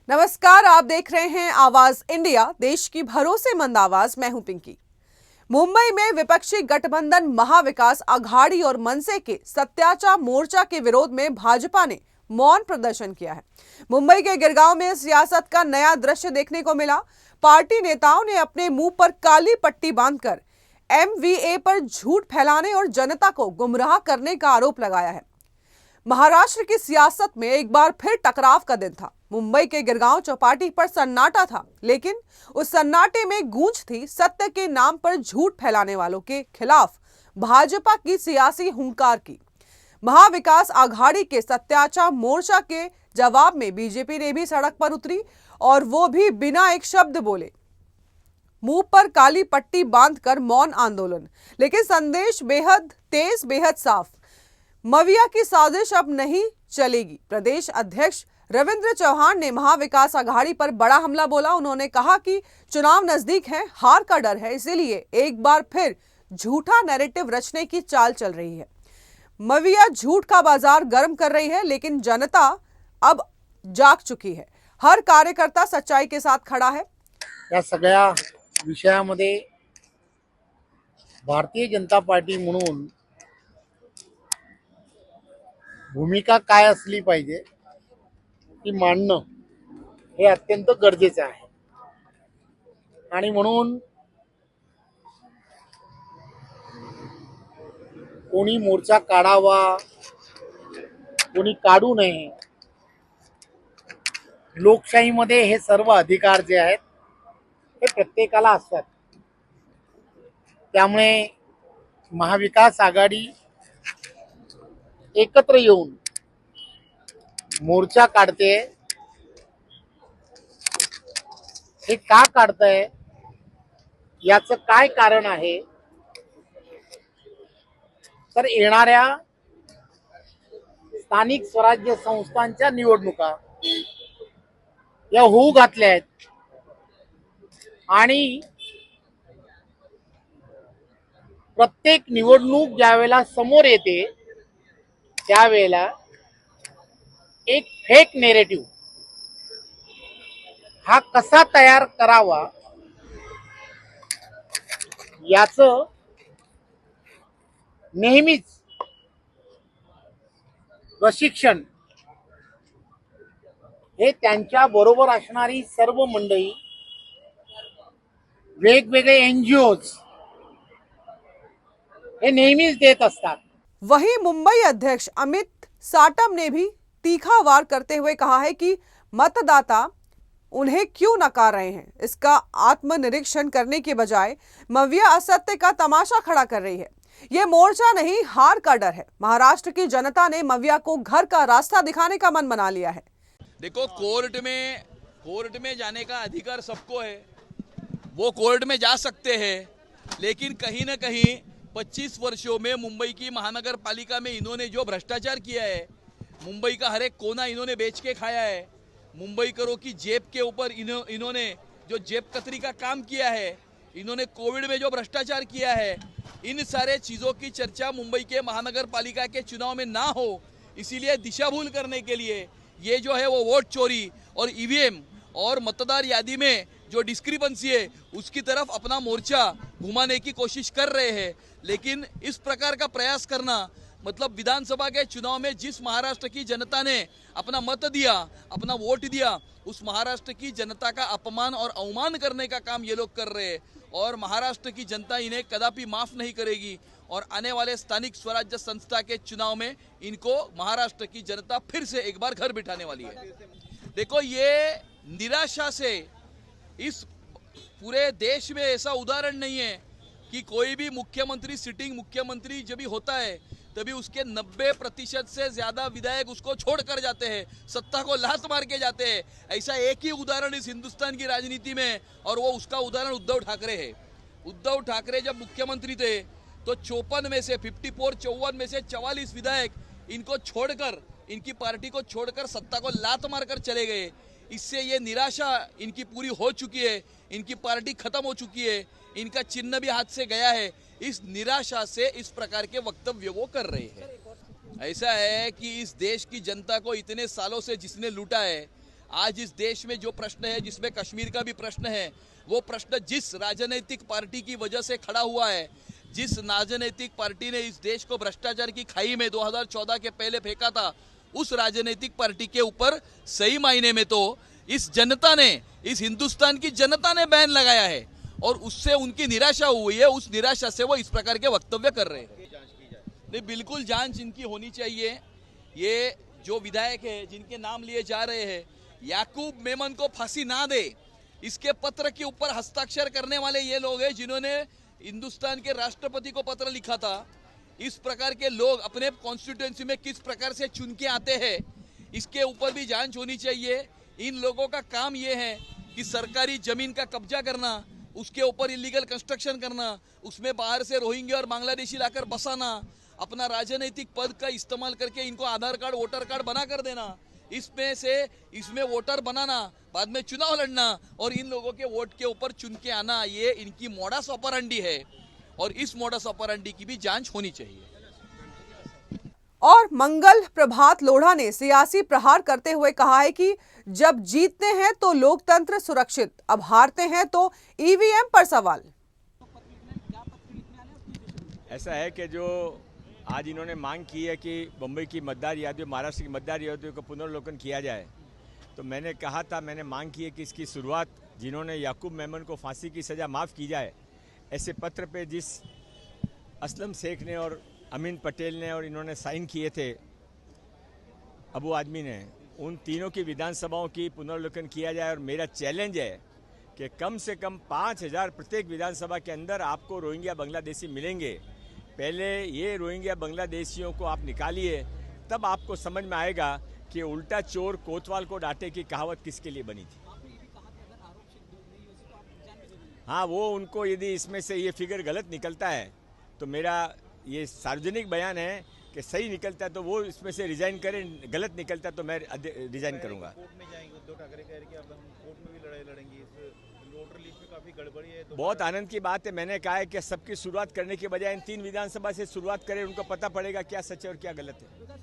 नमस्कार, आप देख रहे हैं आवाज इंडिया, देश की भरोसेमंद आवाज। मैं हूं पिंकी। मुंबई में विपक्षी गठबंधन महाविकास आघाड़ी और मनसे के सत्याचार मोर्चा के विरोध में भाजपा ने मौन प्रदर्शन किया है। मुंबई के गिरगांव में सियासत का नया दृश्य देखने को मिला। पार्टी नेताओं ने अपने मुंह पर काली पट्टी बांधकर एमवीए पर झूठ फैलाने और जनता को गुमराह करने का आरोप लगाया है। महाराष्ट्र की सियासत में एक बार फिर टकराव का दिन था। मुंबई के गिरगांव चौपाटी पर सन्नाटा था, लेकिन उस सन्नाटे में गूंज थी सत्य के नाम पर झूठ फैलाने वालों के खिलाफ भाजपा की सियासी हुंकार की। महाविकास आघाड़ी के सत्याचार मोर्चा के जवाब में बीजेपी ने भी सड़क पर उतरी, और वो भी बिना एक शब्द बोले। मुंह पर काली पट्टी बांधकर मौन आंदोलन, लेकिन संदेश बेहद तेज, बेहद साफ। मविया की साजिश अब नहीं चलेगी। प्रदेश अध्यक्ष रविंद्र चौहान ने महाविकास आघाड़ी पर बड़ा हमला बोला। उन्होंने कहा कि चुनाव नजदीक है, हार का डर है, इसीलिए एक बार फिर झूठा नैरेटिव रचने की चाल चल रही है। मविया झूठ का बाजार गर्म कर रही है, लेकिन जनता अब जाग चुकी है। हर कार्यकर्ता सच्चाई के साथ खड़ा है। या सगळ्या विषयामध्ये भारतीय जनता पार्टी म्हणून भूमिका काय असली पाहिजे ती मांडणं हे अत्यंत गरजेचं आहे। आणि म्हणून कोणी मोर्चा काढावा, कोणी काढू नये, लोकशाहीमध्ये हे सर्व अधिकार जे आहेत हे प्रत्येकाला असतात। त्यामुळे महाविकास आघाडी एकत्र येऊन मोर्चा काढते। हे का काढतंय, याचं काय कारण आहे, तर येणाऱ्या स्थानिक स्वराज्य संस्थांच्या निवडणुका या होऊ घातल्या आहेत आणि प्रत्येक निवडणूक ज्यावेळेला समोर येते त्यावेळेला एक फेक नेरेटिव्ह हा कसा तयार करावा याचं नेहमीच प्रशिक्षण हे त्यांच्या बरोबर असणारी सर्व मंडळी, वेगवेगळे एनजीओज हे नेहमीच देत असतात। वहीं मुंबई अध्यक्ष अमित साटम ने भी तीखा वार करते हुए कहा है कि मतदाता उन्हें क्यों नकार रहे हैं। इसका आत्मनिरीक्षण करने के बजाय मविया असत्य का तमाशा खड़ा कर रही है। ये मोर्चा नहीं, हार का डर है। महाराष्ट्र की जनता ने मविया को घर का रास्ता दिखाने का मन बना लिया है। देखो, कोर्ट में जाने का अधिकार सबको है, वो कोर्ट में जा सकते हैं, लेकिन कहीं ना कहीं 25 वर्षों में मुंबई की महानगर पालिका में इन्होंने जो भ्रष्टाचार किया है, मुंबई का हर एक कोना इन्होंने बेच के खाया है, मुंबईकरों की जेब के ऊपर इन्होंने जो जेब कतरी का काम किया है, इन्होंने कोविड में जो भ्रष्टाचार किया है, इन सारे चीज़ों की चर्चा मुंबई के महानगर पालिका के चुनाव में ना हो, इसीलिए दिशा भूल करने के लिए ये जो है वो वोट चोरी और ईवीएम और मतदार यादी में जो डिस्क्रिपेंसी है उसकी तरफ अपना मोर्चा घुमाने की कोशिश कर रहे हैं। लेकिन इस प्रकार का प्रयास करना मतलब विधानसभा के चुनाव में जिस महाराष्ट्र की जनता ने अपना मत दिया, अपना वोट दिया, उस महाराष्ट्र की जनता का अपमान और अवमान करने का काम ये लोग कर रहे हैं, और महाराष्ट्र की जनता इन्हें कदापि माफ नहीं करेगी। और आने वाले स्थानिक स्वराज्य संस्था के चुनाव में इनको महाराष्ट्र की जनता फिर से एक बार घर बिठाने वाली है। देखो, ये निराशा से इस पूरे देश में ऐसा उदाहरण नहीं है कि कोई भी मुख्यमंत्री, सिटिंग मुख्यमंत्री जब भी होता है तभी उसके 90% से ज्यादा विधायक उसको छोड़कर जाते हैं, सत्ता को लात मार के जाते हैं। ऐसा एक ही उदाहरण इस हिंदुस्तान की राजनीति में, और वो उसका उदाहरण उद्धव ठाकरे है। उद्धव ठाकरे जब मुख्यमंत्री थे तो 54 में से 54 में से 44 विधायक इनको छोड़कर, इनकी पार्टी को छोड़कर सत्ता को लात मारकर चले गए। इससे ये निराशा इनकी पूरी हो चुकी है, इनकी पार्टी खत्म हो चुकी है, इनका चिन्ह भी हाथ से गया है। इस निराशा से इस प्रकार के वक्तव्य वो कर रहे हैं। ऐसा है कि इस देश की जनता को इतने सालों से जिसने लूटा है, आज इस देश में जो प्रश्न है, जिसमें कश्मीर का भी प्रश्न है, वो प्रश्न जिस राजनीतिक पार्टी की वजह से खड़ा हुआ है, जिस राजनीतिक पार्टी ने इस देश को भ्रष्टाचार की खाई में 2014 के पहले फेंका था, उस राजनीतिक पार्टी के ऊपर सही मायने में तो इस जनता ने, इस हिंदुस्तान की जनता ने बैन लगाया है और उससे उनकी निराशा हुई है। उस निराशा से वो इस प्रकार के वक्तव्य कर रहे हैं। नहीं, बिल्कुल जांच इनकी होनी चाहिए। ये जो विधायक है जिनके नाम लिए जा रहे हैं, याकूब मेमन को फांसी ना दे, इसके पत्र के ऊपर हस्ताक्षर करने वाले ये लोग हैं जिन्होंने हिंदुस्तान के राष्ट्रपति को पत्र लिखा था। इस प्रकार के लोग अपने कॉन्स्टिट्यूएंसी में किस प्रकार से चुन के आते हैं, इसके ऊपर भी जांच होनी चाहिए। इन लोगों का काम ये है कि सरकारी जमीन का कब्जा करना, उसके ऊपर इलीगल कंस्ट्रक्शन करना, उसमें बाहर से रोहिंग्या और बांग्लादेशी लाकर बसाना, अपना राजनीतिक पद का इस्तेमाल करके इनको आधार कार्ड, वोटर कार्ड बना कर देना, इसमें वोटर बनाना, बाद में चुनाव लड़ना और इन लोगों के वोट के ऊपर चुन के आना, ये इनकी मोडस ऑपरेंडी है और इस मोडस ऑपरेंडी की भी जांच होनी चाहिए। और मंगल प्रभात लोढ़ा ने सियासी प्रहार करते हुए कहा है कि जब जीतते हैं तो लोकतंत्र सुरक्षित, अब हारते हैं तो ईवीएम पर सवाल। ऐसा है कि जो आज इन्होंने मांग की है कि मुंबई की मतदार यादियों, महाराष्ट्र की मतदार यादियों का पुनर्लोकन किया जाए, तो मैंने कहा था, मैंने मांग की है कि इसकी शुरुआत जिन्होंने याकूब मेमन को फांसी की सज़ा माफ़ की जाए, ऐसे पत्र पे जिस असलम शेख ने और अमीन पटेल ने और इन्होंने साइन किए थे, अबू आदमी ने, उन तीनों की विधानसभाओं की पुनर्लोकन किया जाए। और मेरा चैलेंज है कि कम से कम 5,000 प्रत्येक विधानसभा के अंदर आपको रोहिंग्या बांग्लादेशी मिलेंगे। पहले ये रोहिंग्या बांग्लादेशियों को आप निकालिए, तब आपको समझ में आएगा कि उल्टा चोर कोतवाल को डांटे की कहावत किसके लिए बनी थी। हाँ, वो उनको यदि इसमें से ये फिगर गलत निकलता है तो मेरा ये सार्वजनिक बयान है कि सही निकलता है तो वो इसमें से रिजाइन करें, गलत निकलता है तो मैं रिजाइन करूंगा। कोर्ट में जाएंगे, उद्धव ठाकरे कह रहे हैं कि अब हम कोर्ट में भी लड़ाई लड़ेंगे, इस वोटर लिस्ट में काफी गड़बड़ी है। तो बहुत आनंद की बात है। मैंने कहा है कि सबकी शुरुआत करने के बजाय इन 3 विधानसभा से शुरुआत करें, उनको पता पड़ेगा क्या सच है और क्या गलत है।